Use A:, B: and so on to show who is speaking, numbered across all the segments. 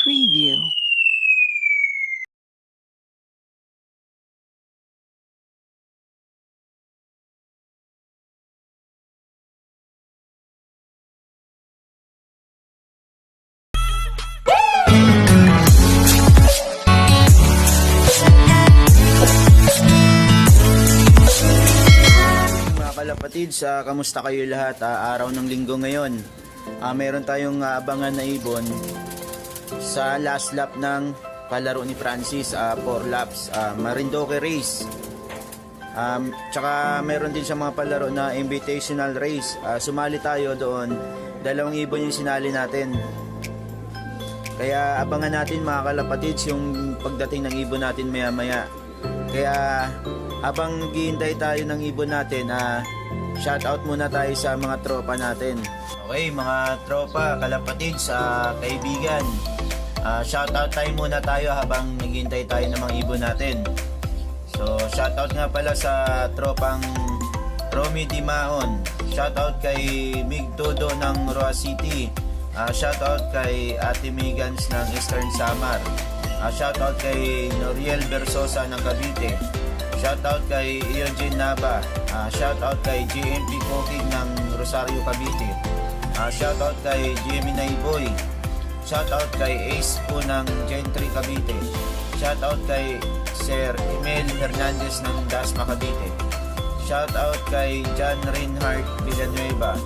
A: Preview.
B: Mga kalapatids, kamusta kayo lahat? Araw ng linggo ngayon. Meron tayong abangan na ibon sa last lap ng palaro ni Francis, 4 laps, Marinduque race. Tsaka meron din sa mga palaro na invitational race. Sumali tayo doon, 2 ibon yung sinali natin. Kaya abangan natin mga kalapatids yung pagdating ng ibon natin maya maya. Kaya habang naghihintay tayo ng ibon natin, shoutout muna tayo sa mga tropa natin. Okay mga tropa, kalapatids, kaibigan, shoutout tayo muna tayo habang naghihintay tayo ng mga ibon natin. So shoutout nga pala sa tropang Romy Dimaon, shoutout kay Mig Todo ng Roa City, shoutout kay Ate Megans ng Eastern Samar, shoutout kay Noriel Bersosa ng Cavite, shoutout kay Eugene Nava, shoutout kay GMP Cooking ng Rosario Cavite, shoutout kay Gemini Boy, shoutout kay Ace po ng Gentry Cavite, shoutout kay Sir Emil Hernandez ng Dasma Cavite, shoutout kay John Reinhardt Villanueva,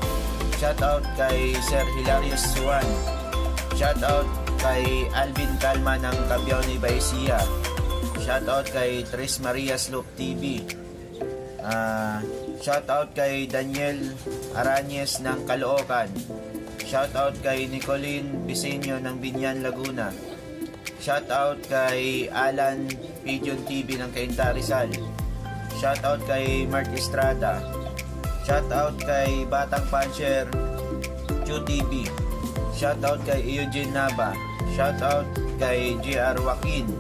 B: shoutout kay Sir Hilarious Suwan, shoutout kay Alvin Calma ng Cabiao ni Baisia, shoutout kay Tris Maria Slope TV, shoutout kay Daniel Arañez ng Caloocan, shoutout kay Nicolene Bisenyo ng Binyan Laguna, shoutout kay Alan Pigeon TV ng Cainta Rizal, shoutout kay Mark Estrada, shoutout kay Batang Puncher Chu TV, shoutout kay Eugene Nava, shoutout kay JR Joaquin,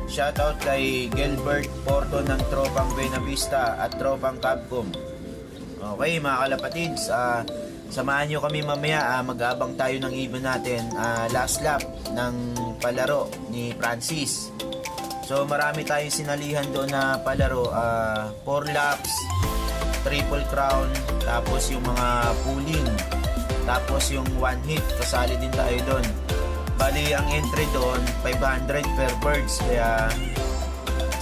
B: shoutout kay Gilbert Porto ng Tropang Buenavista at Tropang Cabcom. Okay mga kalapatids, samahan nyo kami mamaya, mag-aabang tayo ng ibon natin, last lap ng palaro ni Francis. So marami tayong sinalihan doon na palaro, 4 laps, triple crown, tapos yung mga pooling, tapos yung 1 hit, kasali din tayo doon. Bali ang entry doon 500 per birds, kaya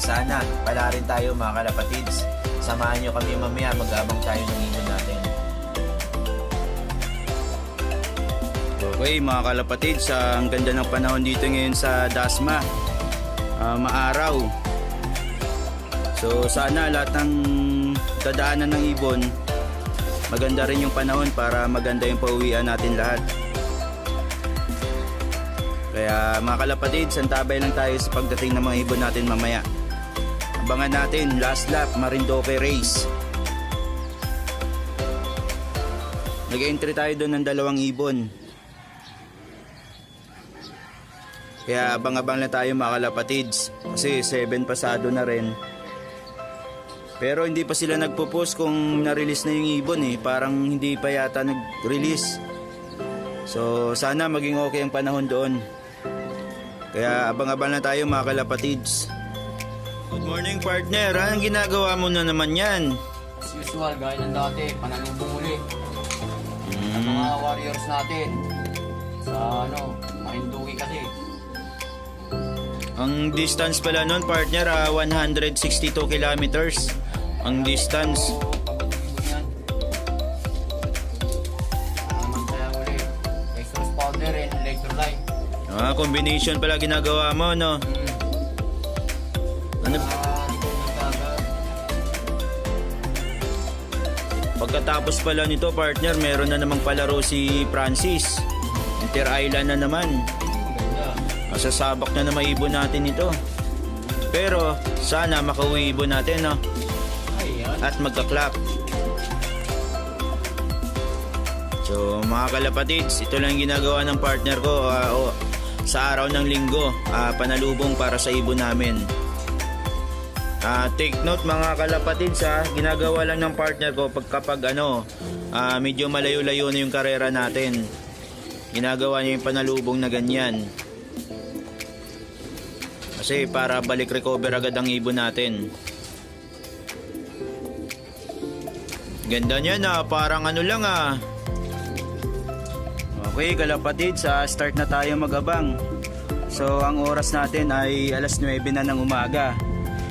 B: sana pala rin tayo mga kalapatids. Samahan nyo kami mamaya, mag-abang tayo ng ibon natin. Okay mga kalapatids, ang ganda ng panahon dito ngayon sa Dasma, maaraw. So sana lahat ng dadaanan ng ibon, maganda rin yung panahon para maganda yung pauwian natin lahat. Kaya mga kalapatids, antabay lang tayo sa pagdating ng mga ibon natin mamaya. Abangan natin last lap Marinduque race. Nag-entry tayo doon ng 2 ibon. Kaya abang-abang lang tayo mga kalapatids, kasi 7 pasado na rin. Pero hindi pa sila nagpo-post kung na-release na yung ibon parang hindi pa yata nag-release. So sana maging okay ang panahon doon. Kaya abang-abang na tayo mga kalapatids. Good morning partner, anong ginagawa mo na naman yan?
C: As usual, gaya ng dati, panalubong uli sa mga warriors natin sa Marinduque kasi.
B: Ang distance pala nun partner, 162 kilometers ang distance.
C: Naman kaya uli, extra powder and electrolyte.
B: Combination pala ginagawa mo, no? Ano? Pagkatapos pala nito partner, meron na namang palaro si Francis. Inter Island na naman. Masasabak na maibon natin ito. Pero sana makauwi ibon natin, no? At magka-clap. So mga kalapatids, ito lang ginagawa ng partner ko sa araw ng linggo, panalubong para sa ibon namin. Take note mga kalapatids, ginagawa lang ng partner ko kapag medyo malayo-layo na yung karera natin. Ginagawa niya yung panalubong na ganyan. Kasi para balik recover agad ang ibon natin. Ganda niya na, parang ano lang ah. Okay, kalapatid, sa start na tayo mag-abang. So ang oras natin ay alas 9 na ng umaga.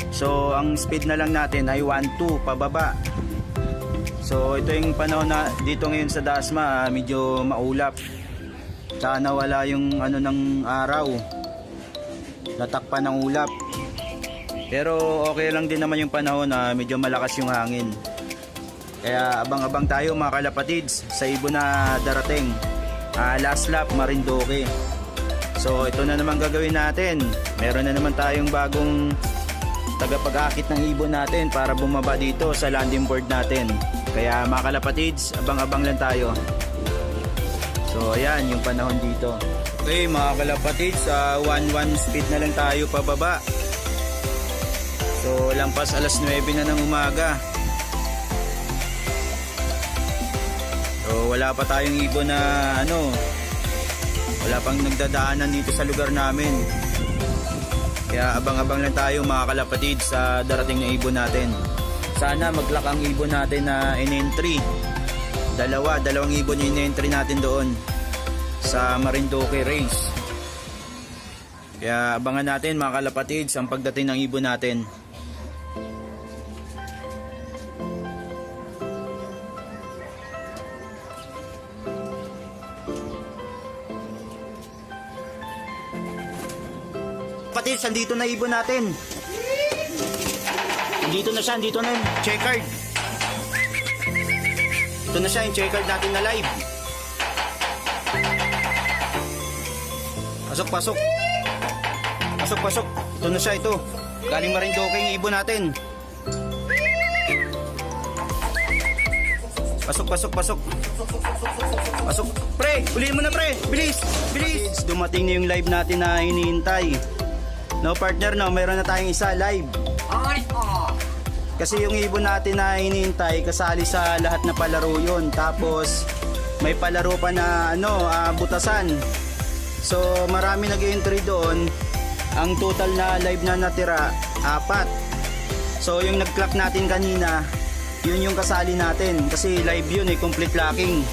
B: So ang speed na lang natin ay 1-2 pababa. So ito yung panahon na dito ngayon sa Dasma, medyo maulap. Tsaka nawala yung ano ng araw. Natakpan ng ulap. Pero okay lang din naman yung panahon na medyo malakas yung hangin. Kaya abang-abang tayo mga kalapatids sa ibon na darating. Last lap Marinduque. So ito na naman gagawin natin. Meron na naman tayong bagong tagapag-akit ng ibon natin para bumaba dito sa landing board natin. Kaya mga kalapatids, abang-abang lang tayo. So ayan yung panahon dito. Okay mga kalapatids, 1-1 speed na lang tayo pababa. So lampas alas 9 na ng umaga. So wala pa tayong ibon na ano, wala pang nagdadaanan dito sa lugar namin. Kaya abang-abang lang tayo mga kalapatid sa darating na ibon natin. Sana maglak ang ibon natin na in-entry. Dalawang ibon yung in-entry natin doon sa Marinduque race. Kaya abangan natin mga kalapatid ang pagdating ng ibon natin. Kapatid, andito na ibon natin. Andito na siya, andito na yung checkered. Ito na siya, yung checkered natin na live. Pasok, pasok. Pasok, pasok. Ito na siya, ito. Galing Marinduque yung ibon natin. Pasok, pasok, pasok. Pasok. Pre, ulihin mo na pre. Bilis, bilis. Dumating na yung live natin na hinihintay. No partner, no, meron na tayong isa live. Kasi yung ibon natin na hinihintay, kasali sa lahat na palaro yun. Tapos may palaro pa na ano, butasan. So marami nag-entry doon. Ang total na live na natira, 4. So yung nag-clock natin kanina, yun yung kasali natin. Kasi live yun complete locking.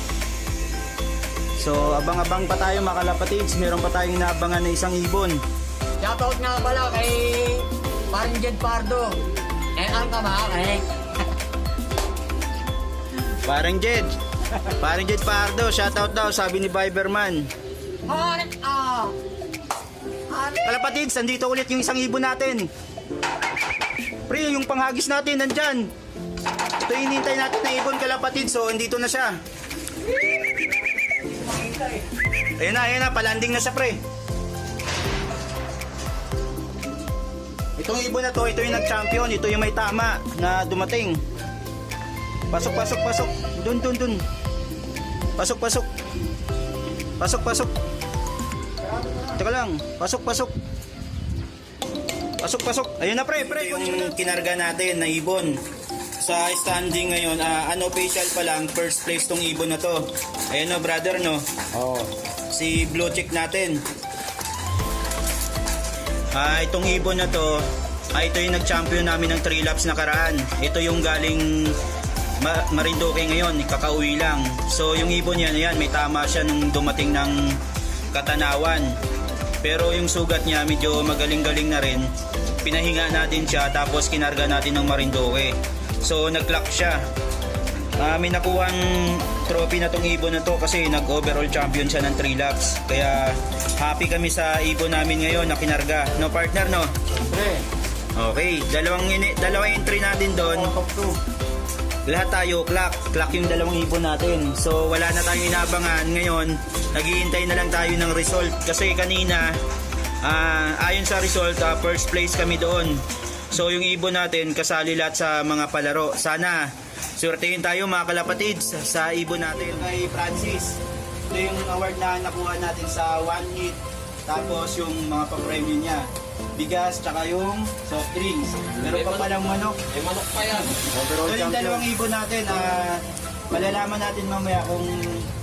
B: So abang-abang pa tayo mga kalapatids. Meron pa tayong naabangan na isang ibon.
C: Shoutout nga pala kay Paring Jed Pardo. Ang kamakay.
B: Parang Jed. Parang Jed Pardo, shoutout daw, sabi ni Viberman. Kalapatids, andito ulit yung isang ibon natin. Pre, yung panghagis natin nandyan. Ito yung hinintay natin na ibon kalapatids, so andito na siya. Ayan na, palanding na siya pre. Itong ibon na to, ito yung nag-champion, ito yung may tama na dumating. Pasok, pasok, pasok. Dun. Pasok, pasok. Pasok, pasok. Teka lang, pasok, pasok. Pasok, pasok. Ayun na pre. Yung kinarga natin na ibon. Sa standing ngayon, unofficial pa lang, first place tong ibon na to. Ayun no, brother no. Si blue chick natin. Itong ibon na to, ito yung nag-champion namin ng 3 laps nakaraan. Ito yung galing Marinduque ngayon, kakauwi lang. So yung ibon yan, may tama siya nung dumating ng Katanawan. Pero yung sugat niya medyo magaling-galing na rin. Pinahinga natin siya tapos kinarga natin ng Marinduque. So nag-clock siya. May nakuha trophy na tong ibon na to kasi nag-overall champion siya ng 3 laps. Kaya happy kami sa ibon namin ngayon na kinarga. No partner no? Okay, dalawang entry natin doon. Lahat tayo clock yung dalawang ibon natin. So wala na tayong inabangan ngayon. Naghihintay na lang tayo ng result kasi kanina ayon sa result first place kami doon. So yung ibon natin kasali lahat sa mga palaro. Sana swertehin tayo mga kalapatids sa ibon natin. Kay Francis, ito yung award na nakuha natin sa 1 hit. Tapos yung mga pa-premium niya, bigas, tsaka yung soft drinks. Meron pa palang manok.
C: Manok pa yan.
B: Ito yung dalawang ibon natin. malalaman natin mamaya kung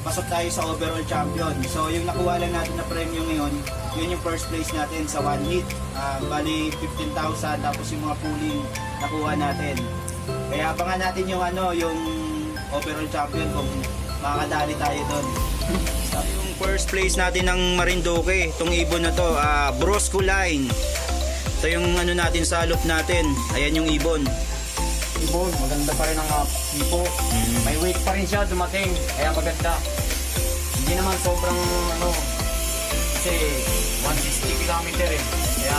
B: pasok tayo sa overall champion. So yung nakuha lang natin na premyo ngayon, yun yung first place natin sa one hit. Bali 15,000 tapos yung mga pooling nakuha natin. Kaya abangan natin yung yung overall champion kung makakadali tayo doon. Yung first place natin ng Marinduque, itong ibon na to, Brosco Line. Ito yung natin sa loop natin. Ayan yung ibon.
C: Ibon, maganda pa rin ang tipo. May weight pa rin siya dumating, kaya maganda. Hindi naman sobrang kasi 160 kilometer eh. Kaya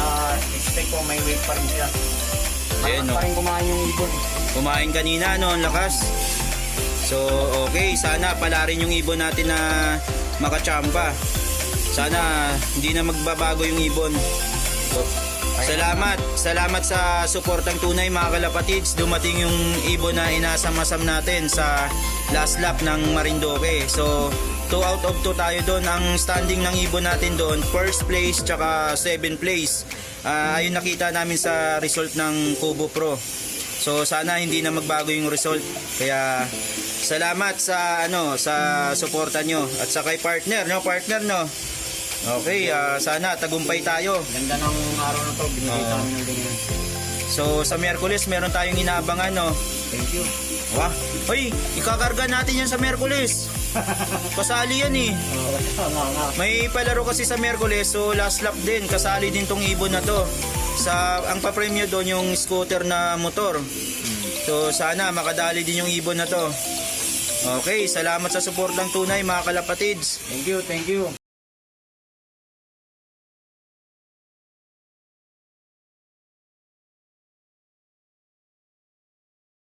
C: expect ko may weight pa rin siya.
B: Ayan,
C: Pa rin kumain yung ibon.
B: Kumain kanina, ang lakas. So, okay, sana pala rin yung ibon natin na makachamba. Sana hindi na magbabago yung ibon. So, salamat sa suportang tunay mga kalapatids. Dumating yung ibon na inasam-asam natin sa last lap ng Marinduque. So 2 out of 2 tayo doon. Ang standing ng ibon natin doon, first place tsaka 7th place. Ayun nakita namin sa result ng Kubo Pro. So sana hindi na magbago yung result. Kaya salamat sa sa suporta nyo at sa kay partner no. Okay, sana tagumpay tayo.
C: Ganda ng araw na to, binigay sa amin ng ganyan.
B: So sa Miyerkules meron tayong inaabangan
C: Thank you.
B: Wah, hoy, ikakarga natin yan sa Miyerkules. Kasali yan eh. May palaro kasi sa Miyerkules, so last lap din, kasali din tong ibon na to. Ang papremyo doon yung scooter na motor. So sana makadali din yung ibon na to. Okay, salamat sa suportang tunay mga kalapatids.
C: Thank you.